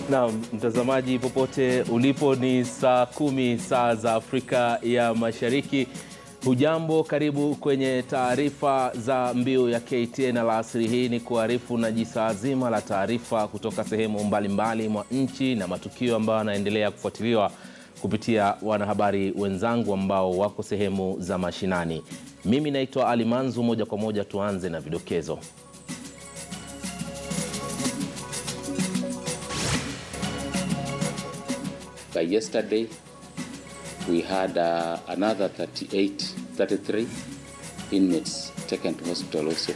Na mtazamaji popote ulipo, ni saa 10 saa za Afrika ya Mashariki. Hujambo, karibu kwenye taarifa za Mbiu ya KTN alasiri hii. Ni kuarifu na jisaa zima la taarifa kutoka sehemu mbalimbali mwa nchi na matukio ambayo yanaendelea kufuatiliwa kupitia wanahabari wenzangu ambao wako sehemu za mashinani. Mimi naitwa Ali Manzu. Moja kwa moja tuanze na vidokezo. By yesterday, we had another 33 inmates taken to hospital also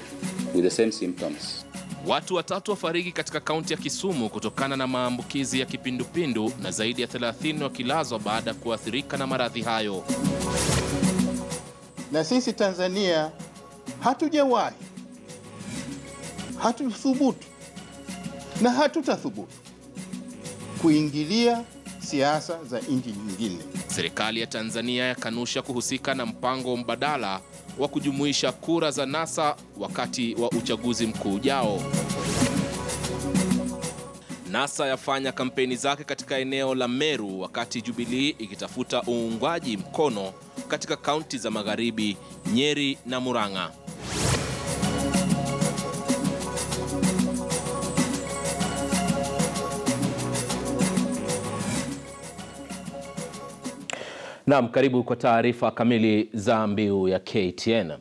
with the same symptoms. Watu watatu wafariki katika kaunti ya Kisumu kutokana na maambukizi ya kipindupindu na zaidi ya 30 wakilazwa baada ya kuathirika na maradhi hayo. Na sisi Tanzania hatujawahi, hatuthubutu na hatutathubutu kuingilia siasa za nchi nyingine. Serikali ya Tanzania yakanusha kuhusika na mpango mbadala wa kujumuisha kura za NASA wakati wa uchaguzi mkuu ujao. NASA yafanya kampeni zake katika eneo la Meru wakati Jubilee ikitafuta uungwaji mkono katika kaunti za Magharibi, Nyeri na Murang'a. Naam, karibu kwa taarifa kamili za Mbiu ya KTN.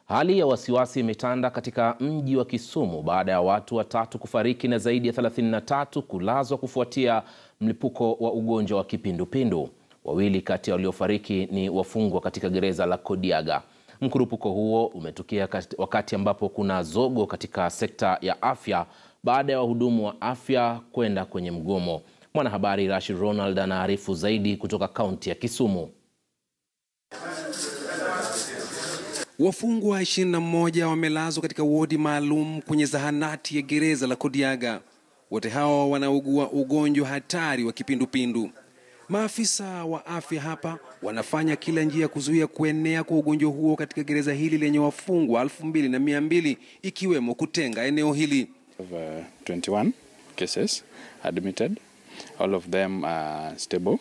Hali ya wasiwasi imetanda katika mji wa Kisumu baada ya watu watatu kufariki na zaidi ya 33 kulazwa kufuatia mlipuko wa ugonjwa wa kipindupindu. Wawili kati ya waliofariki ni wafungwa katika gereza la Kodiaga. Mkurupuko huo umetokea wakati ambapo kuna zogo katika sekta ya afya baada ya wahudumu wa afya kwenda kwenye mgomo. Mwanahabari Rashid Ronald anaarifu zaidi kutoka kaunti ya Kisumu. Wafungwa 21 wamelazwa katika wodi maalum kwenye zahanati ya gereza la Kodiaga. Wote hao wanaugua ugonjwa hatari wa kipindupindu. Maafisa wa afya hapa wanafanya kila njia kuzuia kuenea kwa ugonjwa huo katika gereza hili lenye wafungwa 2200, ikiwemo kutenga eneo hili. 21 cases admitted. All of them are stable,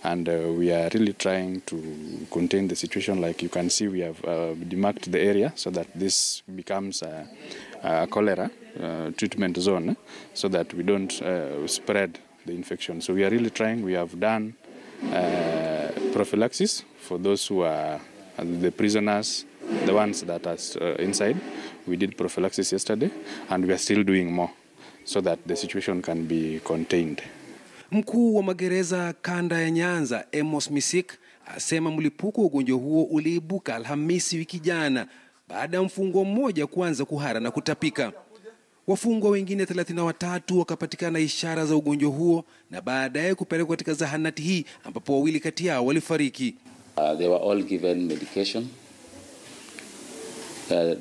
and we are really trying to contain the situation. Like you can see, we have demarked the area so that this becomes a cholera treatment zone, so that we don't spread the infection. So we are really trying. We have done prophylaxis for those who are the prisoners, the ones that are inside. We did prophylaxis yesterday, and we are still doing more so that the situation can be contained. Mkuu wa magereza kanda ya Nyanza, Amos Misik, asema mlipuko wa ugonjwa huo uliibuka Alhamisi wiki jana baada ya mfungwa mmoja kuanza kuhara na kutapika. Wafungwa wengine 33 wakapatikana ishara za ugonjwa huo na baadaye kupelekwa katika zahanati hii ambapo wawili kati yao walifariki. They were all given medication.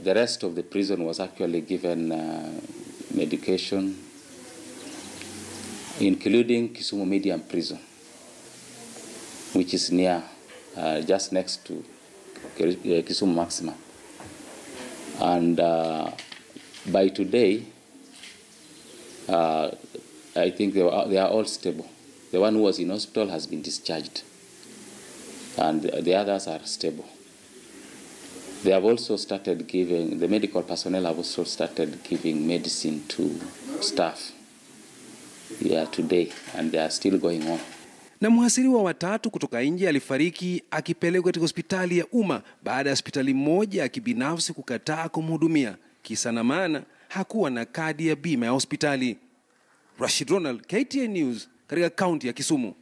The rest of the prison was actually given medication, including Kisumu Medium Prison, which is near, just next to Kisumu Maxima. And by today, I think they are all stable. The one who was in hospital has been discharged, and the others are stable. They have also started giving, the medical personnel have also started giving medicine to staff today, and they are still going on. Na mhasiriwa watatu kutoka nje alifariki akipelekwa katika hospitali ya umma baada ya hospitali moja ya kibinafsi kukataa kumhudumia. Kisa na maana hakuwa na kadi ya bima ya hospitali. Rashid Ronald, KTN News, katika kaunti ya Kisumu.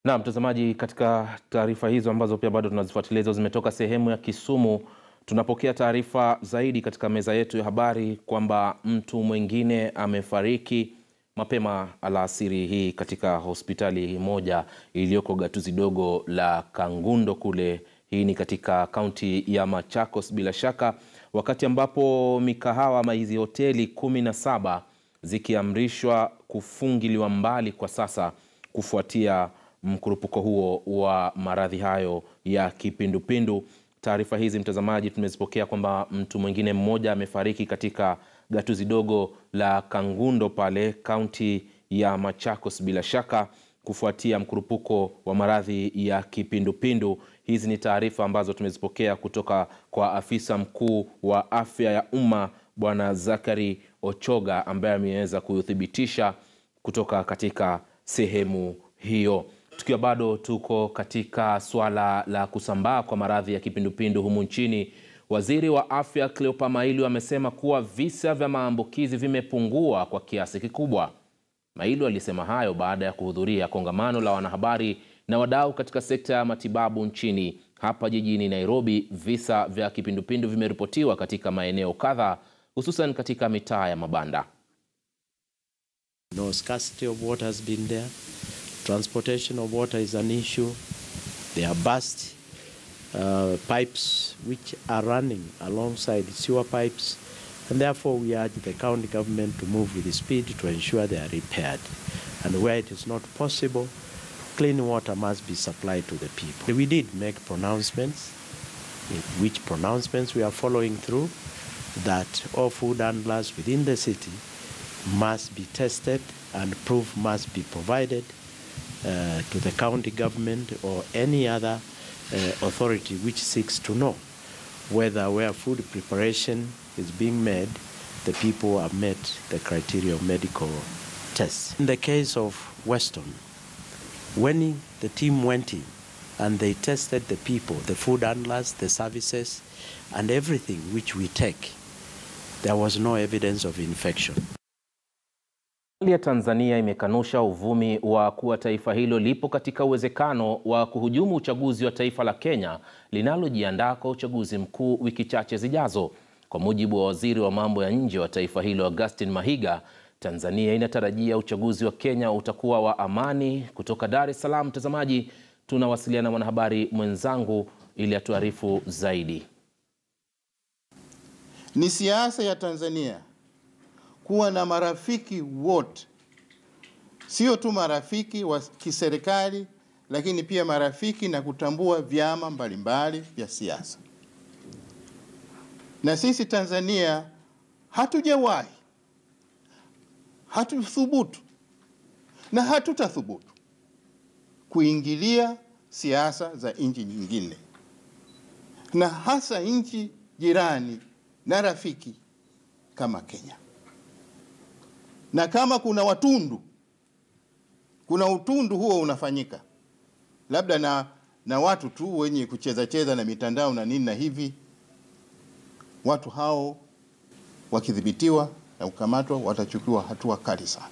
Na mtazamaji, katika taarifa hizo ambazo pia bado tunazifuatilia zimetoka sehemu ya Kisumu, tunapokea taarifa zaidi katika meza yetu ya habari kwamba mtu mwingine amefariki mapema alasiri hii katika hospitali moja iliyoko gatuzi dogo la Kangundo kule. Hii ni katika kaunti ya Machakos bila shaka, wakati ambapo mikahawa ama hizi hoteli 17 zikiamrishwa kufungiliwa mbali kwa sasa kufuatia mkurupuko huo wa maradhi hayo ya kipindupindu. Taarifa hizi mtazamaji tumezipokea kwamba mtu mwingine mmoja amefariki katika gatuzi dogo la Kangundo pale kaunti ya Machakos bila shaka kufuatia mkurupuko wa maradhi ya kipindupindu. Hizi ni taarifa ambazo tumezipokea kutoka kwa afisa mkuu wa afya ya umma Bwana Zakari Ochoga, ambaye ameweza kuthibitisha kutoka katika sehemu hiyo. Tukiwa bado tuko katika swala la kusambaa kwa maradhi ya kipindupindu humu nchini, Waziri wa Afya Cleopa Mailu amesema kuwa visa vya maambukizi vimepungua kwa kiasi kikubwa. Mailu alisema hayo baada ya kuhudhuria kongamano la wanahabari na wadau katika sekta ya matibabu nchini. Hapa jijini Nairobi, visa vya kipindupindu vimeripotiwa katika maeneo kadhaa, hususan katika mitaa ya mabanda. No scarcity of water has been there. Transportation of water is an issue. There are burst pipes which are running alongside sewer pipes, and therefore we urge the county government to move with speed to ensure they are repaired. And where it is not possible, clean water must be supplied to the people. We did make pronouncements, which pronouncements we are following through, that all food handlers within the city must be tested and proof must be provided to the county government or any other authority which seeks to know whether where food preparation is being made, the people have met the criteria of medical tests. In the case of Weston, when the team went in and they tested the people, the food handlers, the services, and everything which we take, there was no evidence of infection. Serikali ya Tanzania imekanusha uvumi wa kuwa taifa hilo lipo katika uwezekano wa kuhujumu uchaguzi wa taifa la Kenya linalojiandaa kwa uchaguzi mkuu wiki chache zijazo. Kwa mujibu wa waziri wa mambo ya nje wa taifa hilo Augustine Mahiga, Tanzania inatarajia uchaguzi wa Kenya utakuwa wa amani. Kutoka Dar es Salaam, mtazamaji, tunawasiliana na mwanahabari mwenzangu ili atuarifu zaidi. Ni siasa ya Tanzania kuwa na marafiki wote, sio tu marafiki wa kiserikali, lakini pia marafiki na kutambua vyama mbalimbali vya siasa. Na sisi Tanzania hatujawahi, hatuthubutu na hatutathubutu kuingilia siasa za nchi nyingine, na hasa nchi jirani na rafiki kama Kenya. Na kama kuna utundu huo unafanyika, labda na watu tu wenye kucheza na mitandao na nini na hivi, watu hao wakidhibitiwa na kukamatwa watachukuliwa hatua kali sana.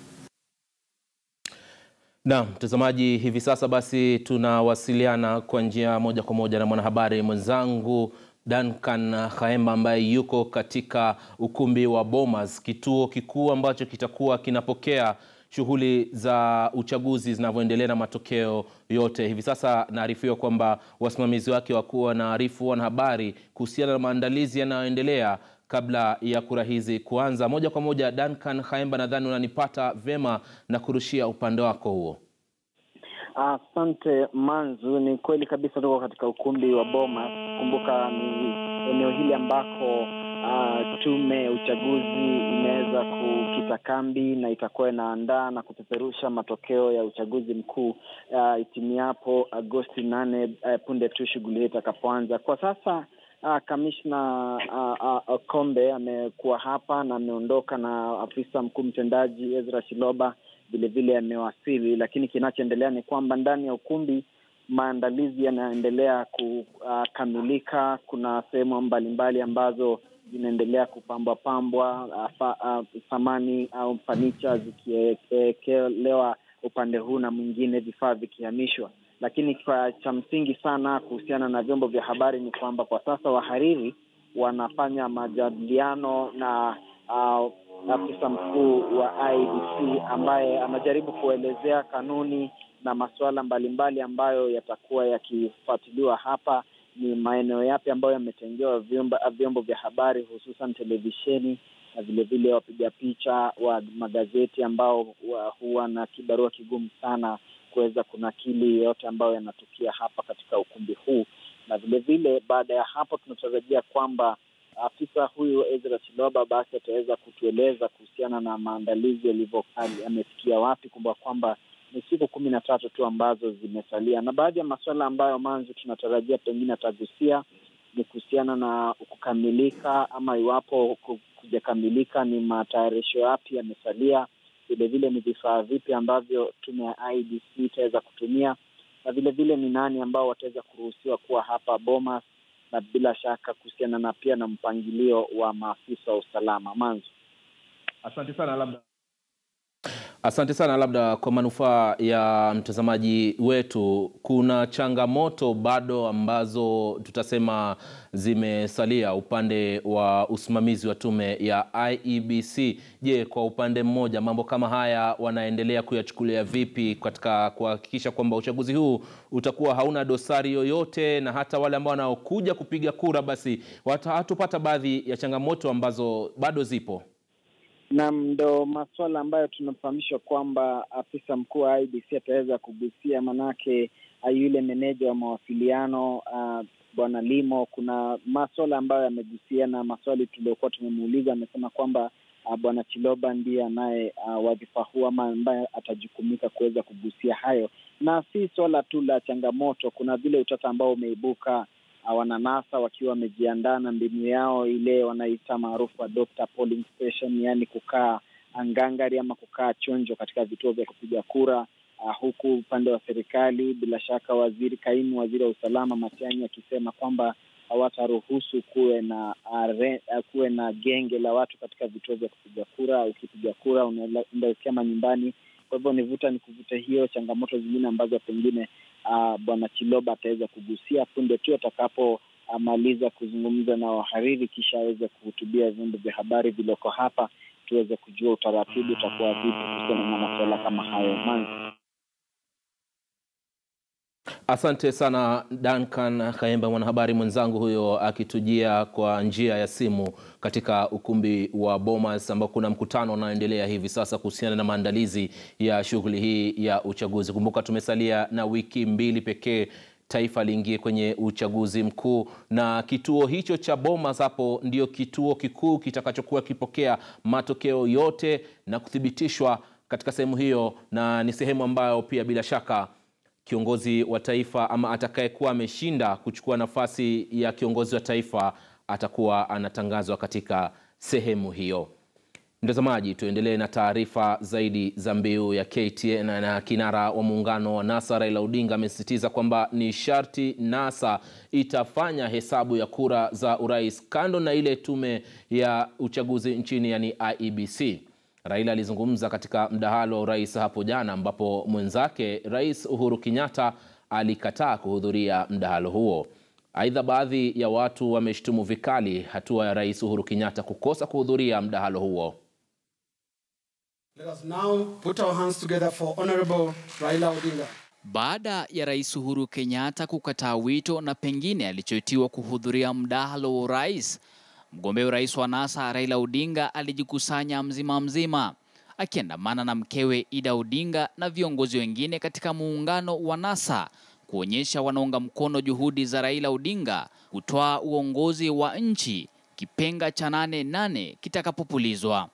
Naam, mtazamaji, hivi sasa basi tunawasiliana kwa njia moja kwa moja na mwanahabari mwenzangu Duncan Khaemba ambaye yuko katika ukumbi wa Bomas, kituo kikuu ambacho kitakuwa kinapokea shughuli za uchaguzi zinavyoendelea na matokeo yote. Hivi sasa naarifiwa kwamba wasimamizi wake wakuu wanaarifu wanahabari kuhusiana na maandalizi yanayoendelea kabla ya kura hizi kuanza. Moja kwa moja, Duncan Khaemba, nadhani unanipata vema na kurushia upande wako huo. Asante Manzu, ni kweli kabisa tuko katika ukumbi wa Bomas. Kumbuka ni eneo hili ambako tume ya uchaguzi imeweza kukita kambi na itakuwa inaandaa na kupeperusha matokeo ya uchaguzi mkuu itimiapo Agosti 8 punde tu shughuli hii itakapoanza. Kwa sasa Kamishna Kombe amekuwa hapa na ameondoka, na afisa mkuu mtendaji Ezra Shiloba vile vile amewasili, lakini kinachoendelea ni kwamba ndani ya ukumbi maandalizi yanaendelea kukamilika. Kuna sehemu mbalimbali ambazo zinaendelea kupambwa, samani au furniture zikiekelewa upande huu na mwingine vifaa vikihamishwa. Lakini kwa cha msingi sana kuhusiana na vyombo vya habari ni kwamba kwa sasa wahariri wanafanya majadiliano na afisa mkuu wa IEBC ambaye anajaribu kuelezea kanuni na masuala mbalimbali ambayo yatakuwa yakifuatiliwa hapa. Ni maeneo yapi ambayo yametengewa vyombo vya habari, hususan televisheni na vile vile wapiga picha wa magazeti ambao huwa na kibarua kigumu sana kuweza kunakili yote ambayo yanatukia hapa katika ukumbi huu. Na vile vile baada ya hapo tunatarajia kwamba afisa huyu Ezra Chiloba basi ataweza kutueleza kuhusiana na maandalizi amefikia wapi, kwamba ni siku 13 tu ambazo zimesalia, na baadhi ya masuala ambayo manzo tunatarajia pengine atagusia ni kuhusiana na kukamilika ama iwapo kujakamilika ni matayarisho yapi yamesalia, vile vile ni vifaa vipi ambavyo tume ya IEBC itaweza kutumia, na vile vile ni nani ambao wataweza kuruhusiwa kuwa hapa Bomas, na bila shaka kuhusiana na pia na mpangilio wa maafisa wa usalama. Manzo, Asante sana. Labda kwa manufaa ya mtazamaji wetu, kuna changamoto bado ambazo tutasema zimesalia upande wa usimamizi wa tume ya IEBC. Je, kwa upande mmoja mambo kama haya wanaendelea kuyachukulia vipi katika kuhakikisha kwamba uchaguzi huu utakuwa hauna dosari yoyote, na hata wale ambao wanaokuja kupiga kura basi hatupata baadhi ya changamoto ambazo bado zipo? Na ndo masuala ambayo tunafahamishwa kwamba afisa mkuu wa IEBC ataweza kugusia, manake yule meneja wa mawasiliano Bwana Limo, kuna masuala ambayo yamegusia, na maswali tuliokuwa tumemuuliza amesema kwamba Bwana Chiloba ndiye anaye wadhifa huu ama ambaye atajukumika kuweza kugusia hayo. Na si swala tu la changamoto, kuna vile utata ambao umeibuka, wananasa wakiwa wamejiandaa na mbinu yao ile wanaita maarufu adopter polling station, yani kukaa angangari ama kukaa chonjo katika vituo vya kupiga kura, huku upande wa serikali bila shaka kaimu waziri wa usalama Matiang'i akisema kwamba hawataruhusu kuwe na genge la watu katika vituo vya kupiga kura. Ukipiga kura unaenda kama nyumbani. Kwa hivyo ni kuvuta hiyo changamoto zingine ambazo pengine Bwana Chiloba ataweza kugusia punde tu atakapomaliza kuzungumza na wahariri, kisha aweze kuhutubia vyombo vya habari viloko hapa, tuweze kujua utaratibu utakuwa vipi kuhusiana na masuala kama hayo. Asante sana Duncan Khaemba, mwanahabari mwenzangu huyo akitujia kwa njia ya simu katika ukumbi wa Bomas ambao kuna mkutano unaoendelea hivi sasa kuhusiana na maandalizi ya shughuli hii ya uchaguzi. Kumbuka tumesalia na wiki 2 pekee taifa liingie kwenye uchaguzi mkuu, na kituo hicho cha Bomas hapo ndio kituo kikuu kitakachokuwa kipokea matokeo yote na kuthibitishwa katika sehemu hiyo, na ni sehemu ambayo pia bila shaka kiongozi wa taifa ama atakayekuwa ameshinda kuchukua nafasi ya kiongozi wa taifa atakuwa anatangazwa katika sehemu hiyo. Mtazamaji, tuendelee na taarifa zaidi za Mbiu ya KTN. Na kinara wa muungano wa NASA Raila Odinga amesisitiza kwamba ni sharti NASA itafanya hesabu ya kura za urais kando na ile tume ya uchaguzi nchini, yani IEBC. Raila alizungumza katika mdahalo wa urais hapo jana, ambapo mwenzake Rais Uhuru Kenyatta alikataa kuhudhuria mdahalo huo. Aidha, baadhi ya watu wameshtumu vikali hatua ya Rais Uhuru Kenyatta kukosa kuhudhuria mdahalo huo. Let us now put our hands together for Honorable Raila Odinga. Baada ya Rais Uhuru Kenyatta kukataa wito na pengine alichoitiwa kuhudhuria mdahalo wa urais, mgombea urais wa NASA Raila Odinga alijikusanya mzima akiandamana na mkewe Ida Odinga na viongozi wengine katika muungano wa NASA kuonyesha wanaunga mkono juhudi za Raila Odinga kutoa uongozi wa nchi kipenga cha 8 kitakapopulizwa.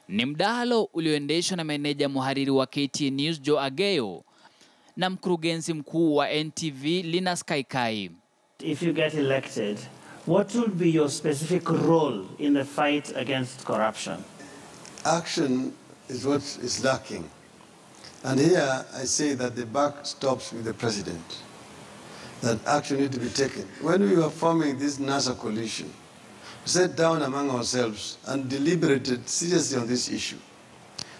Ni mdahalo ulioendeshwa na meneja muhariri wa KTN News Joe Ageyo na mkurugenzi mkuu wa NTV Linus Kaikai. If you get elected, what will be your specific role in the fight against corruption? Action is what is lacking. And here I say that the buck stops with the president, that action needs to be taken. When we were forming this NASA coalition, we sat down among ourselves and deliberated seriously on this issue.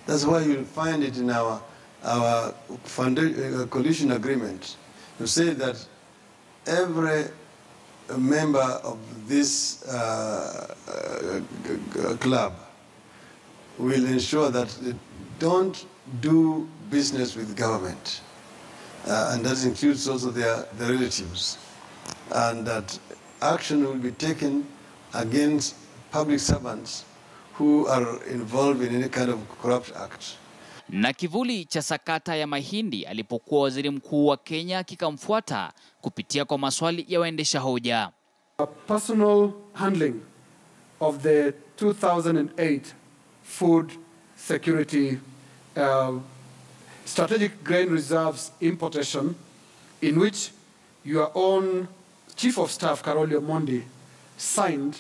That's why you'll find it in our coalition agreement. You say that every member of this club will ensure that they don't do business with government, and that includes also their relatives, and that action will be taken against public servants who are involved in any kind of corrupt act. Na kivuli cha sakata ya mahindi alipokuwa waziri mkuu wa Kenya kikamfuata kupitia kwa maswali ya waendesha hoja. A personal handling of the 2008 food security strategic grain reserves importation, in which your own Chief of Staff, Karoli Omondi, signed,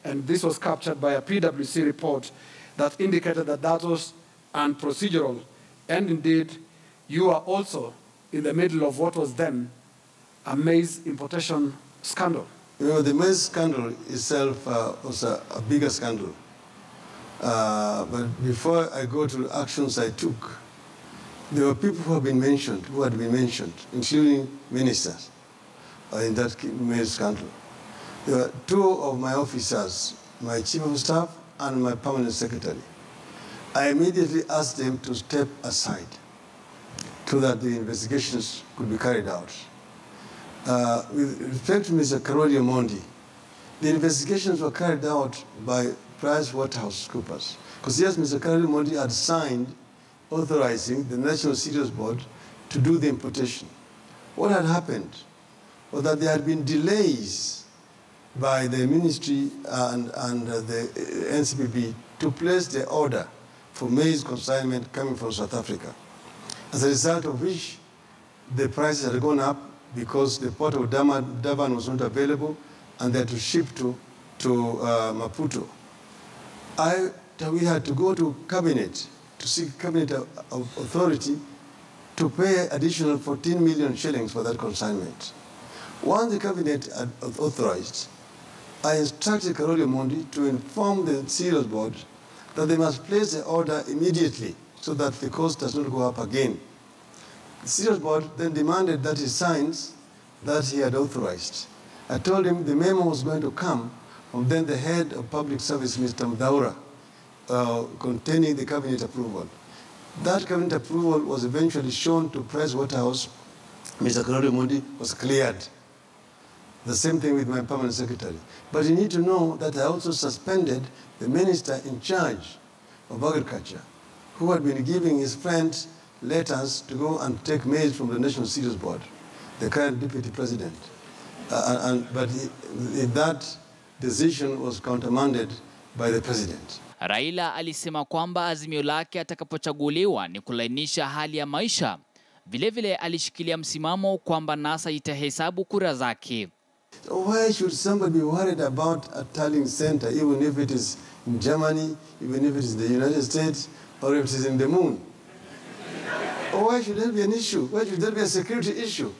and this was captured by a PwC report that indicated that that was unprocedural. And indeed, you are also in the middle of what was then a maize importation scandal. You know, the maize scandal itself was a bigger scandal. But before I go to the actions I took, there were people who had been mentioned, including ministers in that maize scandal. There were two of my officers, my Chief of Staff and my Permanent Secretary. I immediately asked them to step aside so that the investigations could be carried out. With respect to Mr. Karoli Omondi, the investigations were carried out by PricewaterhouseCoopers. Because yes, Mr. Karoli Omondi had signed authorizing the National Cereals Board to do the importation. What had happened was that there had been delays by the ministry and the NCPB to place the order for maize consignment coming from South Africa. As a result of which, the prices had gone up because the port of Durban was not available and they had to ship to Maputo. We had to go to Cabinet to seek Cabinet authority to pay additional 14 million shillings for that consignment. Once the Cabinet had authorized, I instructed Karoli Omondi to inform the Cereals Board that they must place the order immediately so that the cost does not go up again. The Cereals Board then demanded that he signs that he had authorized. I told him the memo was going to come from then the head of public service, Mr. Mdaura, containing the Cabinet approval. That Cabinet approval was eventually shown to Pricewaterhouse. Mr. Karoli Omondi was cleared. The same thing with my Permanent Secretary. But you need to know that I also suspended the minister in charge of agriculture, who had been giving his friends letters to go and take maize from the National Cereals Board, the current deputy president. But that decision was countermanded by the president. Raila alisema kwamba azimio lake atakapochaguliwa ni kulainisha hali ya maisha. Vilevile alishikilia msimamo kwamba NASA itahesabu kura zake. So why should somebody be worried about a tallying center, even if it is in Germany, even if it is in the United States, or if it is in the moon? Or why should that be an issue? Why should that be a security issue?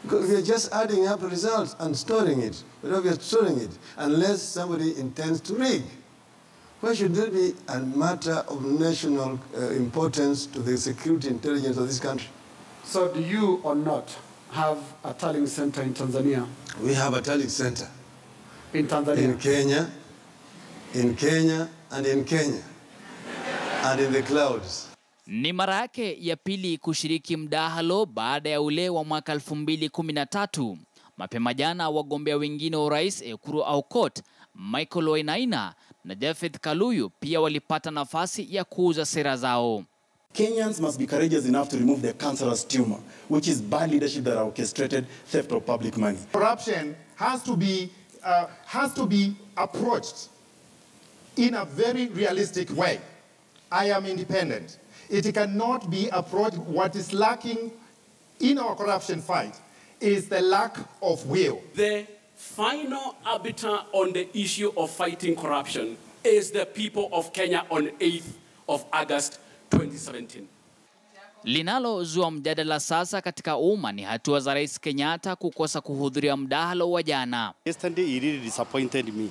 Because we are just adding up results and storing it. We are storing it, unless somebody intends to rig. Why should that be a matter of national importance to the security intelligence of this country? So do you or not have a tallying center in Tanzania? We have a tallying center. In Tanzania? In Kenya, and in Kenya, and in the clouds. Ni mara yake ya pili kushiriki mdahalo baada ya ule wa mwaka 2013. Mapema jana wagombea wengine wa urais Ekuru Aukot, Michael Wainaina na Jafeth Kaluyu pia walipata nafasi ya kuuza sera zao. Kenyans must be courageous enough to remove the cancerous tumor, which is bad leadership that orchestrated theft of public money. Corruption has to be approached in a very realistic way. I am independent. It cannot be approached. What is lacking in our corruption fight is the lack of will. The final arbiter on the issue of fighting corruption is the people of Kenya on 8th of August 2017. Linalozua mjadala sasa katika umma ni hatua za Rais Kenyatta kukosa kuhudhuria mdahalo wa jana. Yesterday he really disappointed me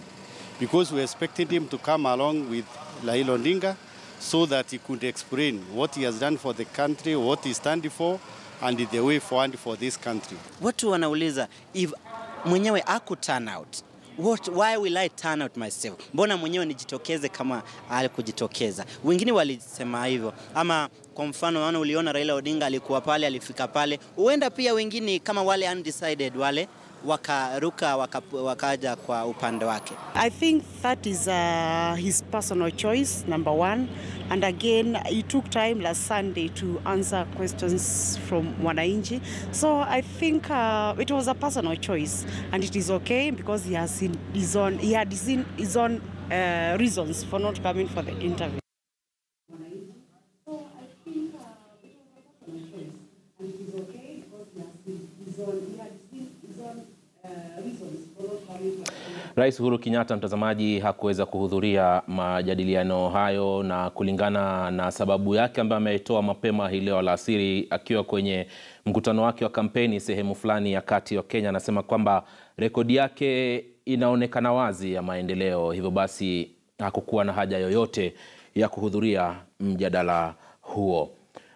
because we expected him to come along with Raila Odinga so that he could explain what he has done for the country, what he stands for, and the way forward for this country. Watu wanauliza, if mwenyewe turn out, why will I turn out myself? Mbona mwenyewe nijitokeze kama alikujitokeza? Wengine walisema hivyo. Ama kwa mfano uliona Raila Odinga alikuwa pale, alifika pale. Huenda pia wengine kama wale undecided wale wakaruka wakaja kwa upande wake. I think that is his personal choice, number one. And again, he took time last Sunday to answer questions from wananchi. So I think it was a personal choice, and it is okay because he had seen his own reasons for not coming for the interview. Rais Uhuru Kenyatta, mtazamaji, hakuweza kuhudhuria majadiliano hayo, na kulingana na sababu yake ambayo ameitoa mapema hii leo alasiri akiwa kwenye mkutano wake wa kampeni sehemu fulani ya kati ya Kenya, anasema kwamba rekodi yake inaonekana wazi ya maendeleo, hivyo basi hakukuwa na haja yoyote ya kuhudhuria mjadala huo.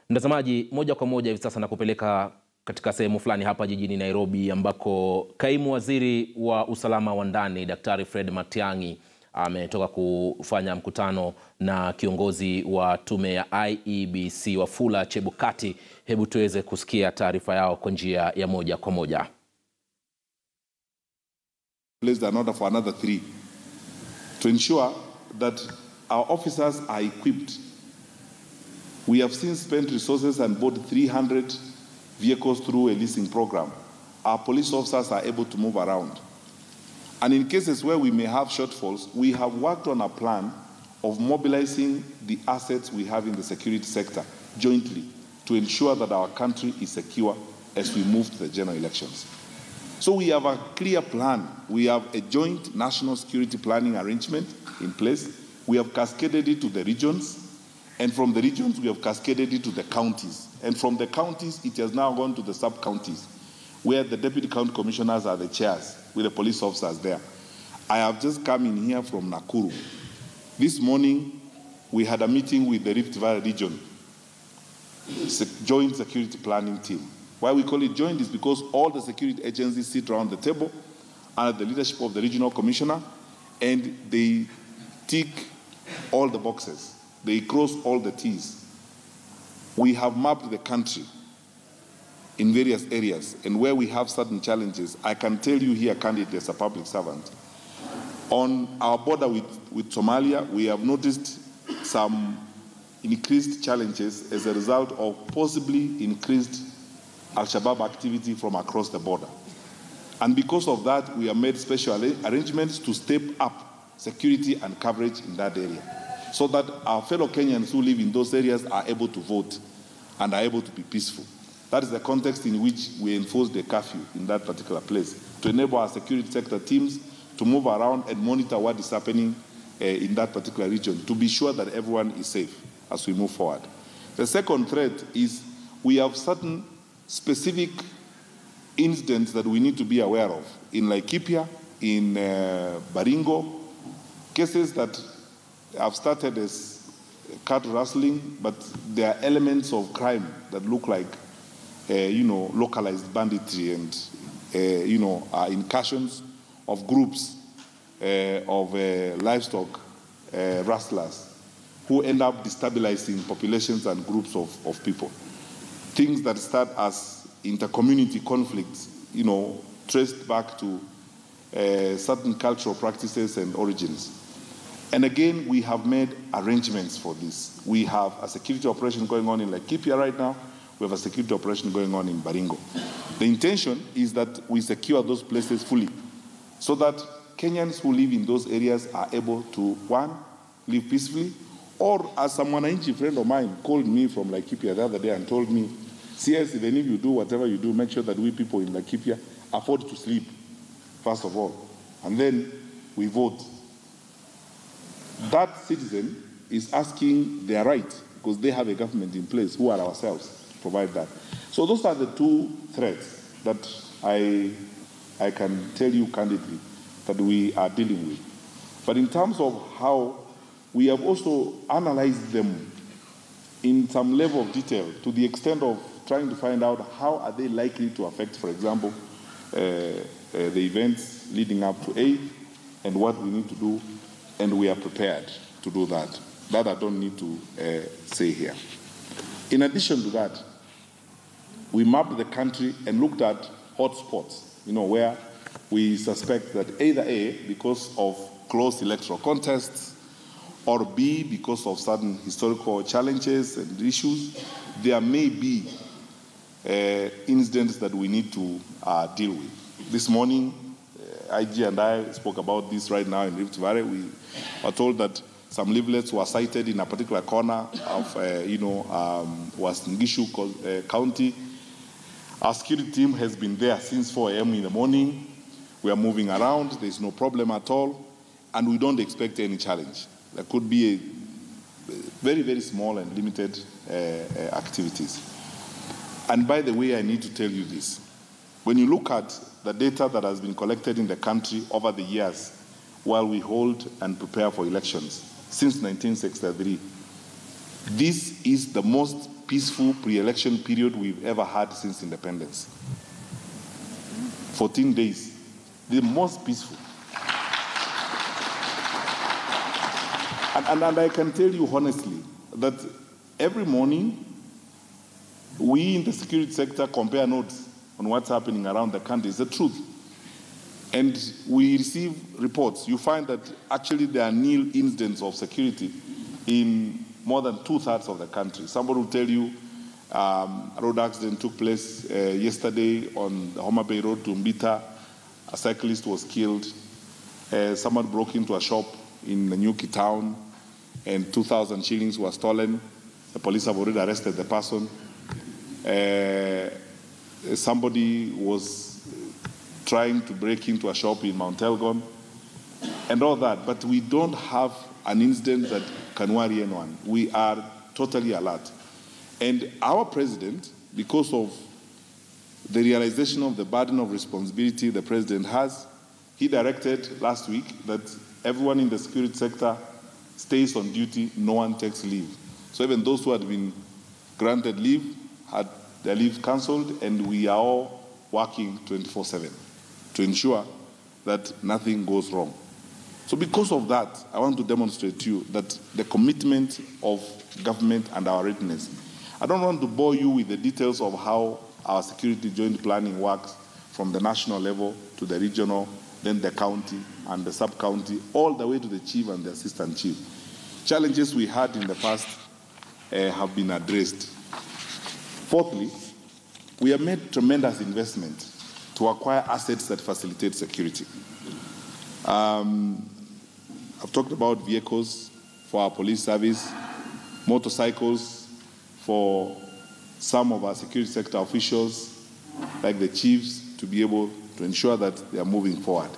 Mtazamaji, moja kwa moja hivi sasa nakupeleka katika sehemu fulani hapa jijini Nairobi, ambako kaimu waziri wa usalama wa ndani Daktari Fred Matiang'i ametoka kufanya mkutano na kiongozi wa tume ya IEBC Wafula Chebukati. Hebu tuweze kusikia taarifa yao kwa njia ya moja kwa moja. Placed an order for another 3 to ensure that our officers are equipped. We have since spent resources and bought 300 vehicles through a leasing program. Our police officers are able to move around. And in cases where we may have shortfalls, we have worked on a plan of mobilizing the assets we have in the security sector jointly to ensure that our country is secure as we move to the general elections. So we have a clear plan. We have a joint national security planning arrangement in place. We have cascaded it to the regions, and from the regions we have cascaded it to the counties. And from the counties it has now gone to the sub-counties, where the deputy county commissioners are the chairs with the police officers there. I have just come in here from Nakuru. This morning we had a meeting with the Rift Valley region, joint security planning team. Why we call it joint is because all the security agencies sit around the table under the leadership of the regional commissioner, and they tick all the boxes. They cross all the T's. We have mapped the country in various areas, and where we have certain challenges, I can tell you here candidly as a public servant, on our border with Somalia, we have noticed some increased challenges as a result of possibly increased Al-Shabaab activity from across the border. And because of that, we have made special arrangements to step up security and coverage in that area, so that our fellow Kenyans who live in those areas are able to vote and are able to be peaceful. That is the context in which we enforce the curfew in that particular place, to enable our security sector teams to move around and monitor what is happening in that particular region, to be sure that everyone is safe as we move forward. The second threat is we have certain specific incidents that we need to be aware of. In Laikipia, in Baringo, cases that have started as cattle rustling, but there are elements of crime that look like, localized banditry and, incursions of groups of livestock rustlers who end up destabilizing populations and groups of people. Things that start as inter-community conflicts, traced back to certain cultural practices and origins. And again, we have made arrangements for this. We have a security operation going on in Laikipia right now. We have a security operation going on in Baringo. The intention is that we secure those places fully, so that Kenyans who live in those areas are able to, one, live peacefully, or as some Mwananchi friend of mine called me from Laikipia the other day and told me, CS, even if you do whatever you do, make sure that we people in Laikipia afford to sleep, first of all, and then we vote. That citizen is asking their right, because they have a government in place, who are ourselves, to provide that. So those are the two threats that I can tell you candidly that we are dealing with. But in terms of how we have also analyzed them in some level of detail, to the extent of trying to find out how are they likely to affect, for example, the events leading up to 8, and what we need to do, and we are prepared to do that. That I don't need to say here. In addition to that, we mapped the country and looked at hotspots, where we suspect that either A, because of close electoral contests, or B, because of certain historical challenges and issues, there may be incidents that we need to deal with. This morning, IG and I spoke about this right now in Rift Valley. We are told that some leaflets were cited in a particular corner of, Western Gishu County. Our security team has been there since 4 a.m. in the morning. We are moving around. There's no problem at all, and we don't expect any challenge. There could be a very, very small and limited activities. And by the way, I need to tell you this. When you look at the data that has been collected in the country over the years while we hold and prepare for elections, since 1963, this is the most peaceful pre-election period we've ever had since independence. 14 days, the most peaceful. And I can tell you honestly that every morning, we in the security sector compare notes on what's happening around the country. It's the truth. And we receive reports. You find that actually there are nil incidents of security in more than 2/3 of the country. Somebody will tell you a road accident took place yesterday on the Homa Bay Road to Mbita. A cyclist was killed. Someone broke into a shop in Nanyuki town and 2,000 shillings were stolen. The police have already arrested the person. Somebody was trying to break into a shop in Mount Elgon and all that, but we don't have an incident that can worry anyone. We are totally alert. And our president, because of the realization of the burden of responsibility the president has, he directed last week that everyone in the security sector stays on duty, no one takes leave. So even those who had been granted leave had their leave cancelled, and we are all working 24/7 to ensure that nothing goes wrong. So because of that, I want to demonstrate to you that the commitment of government and our readiness. I don't want to bore you with the details of how our security joint planning works from the national level to the regional, then the county and the sub-county, all the way to the chief and the assistant chief. Challenges we had in the past have been addressed. Fourthly, we have made tremendous investment to acquire assets that facilitate security. I've talked about vehicles for our police service, motorcycles for some of our security sector officials, like the chiefs, to be able to ensure that they are moving forward.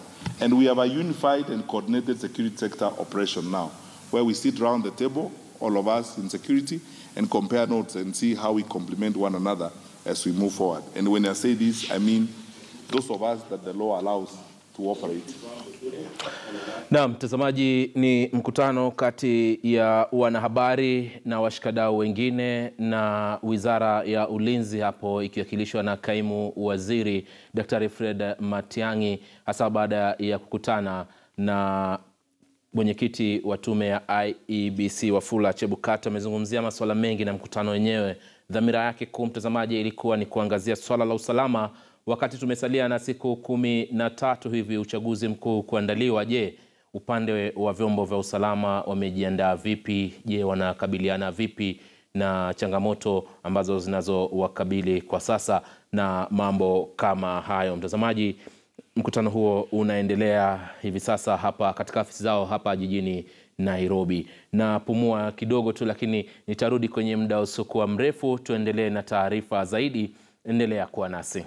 And we have a unified and coordinated security sector operation now, where we sit around the table, all of us in security, and compare notes and see how we complement one another as we move forward. And when I say this, I mean those of us that the law allows to operate. Na mtazamaji, ni mkutano kati ya wanahabari na washikadau wengine na Wizara ya Ulinzi hapo ikiwakilishwa na Kaimu Waziri Daktari Fred Matiang'i, hasa baada ya kukutana na mwenyekiti wa tume ya IEBC Wafula Chebukati. Amezungumzia masuala mengi na mkutano wenyewe. Dhamira yake kuu, mtazamaji, ilikuwa ni kuangazia swala la usalama wakati tumesalia na siku 13 hivi uchaguzi mkuu kuandaliwa. Je, upande wa vyombo vya usalama wamejiandaa vipi? Je, wanakabiliana vipi na changamoto ambazo zinazowakabili kwa sasa na mambo kama hayo? Mtazamaji, mkutano huo unaendelea hivi sasa hapa katika afisi zao hapa jijini Nairobi. Na pumua kidogo tu, lakini nitarudi kwenye muda usiokuwa mrefu tuendelee na taarifa zaidi. Endelea kuwa nasi.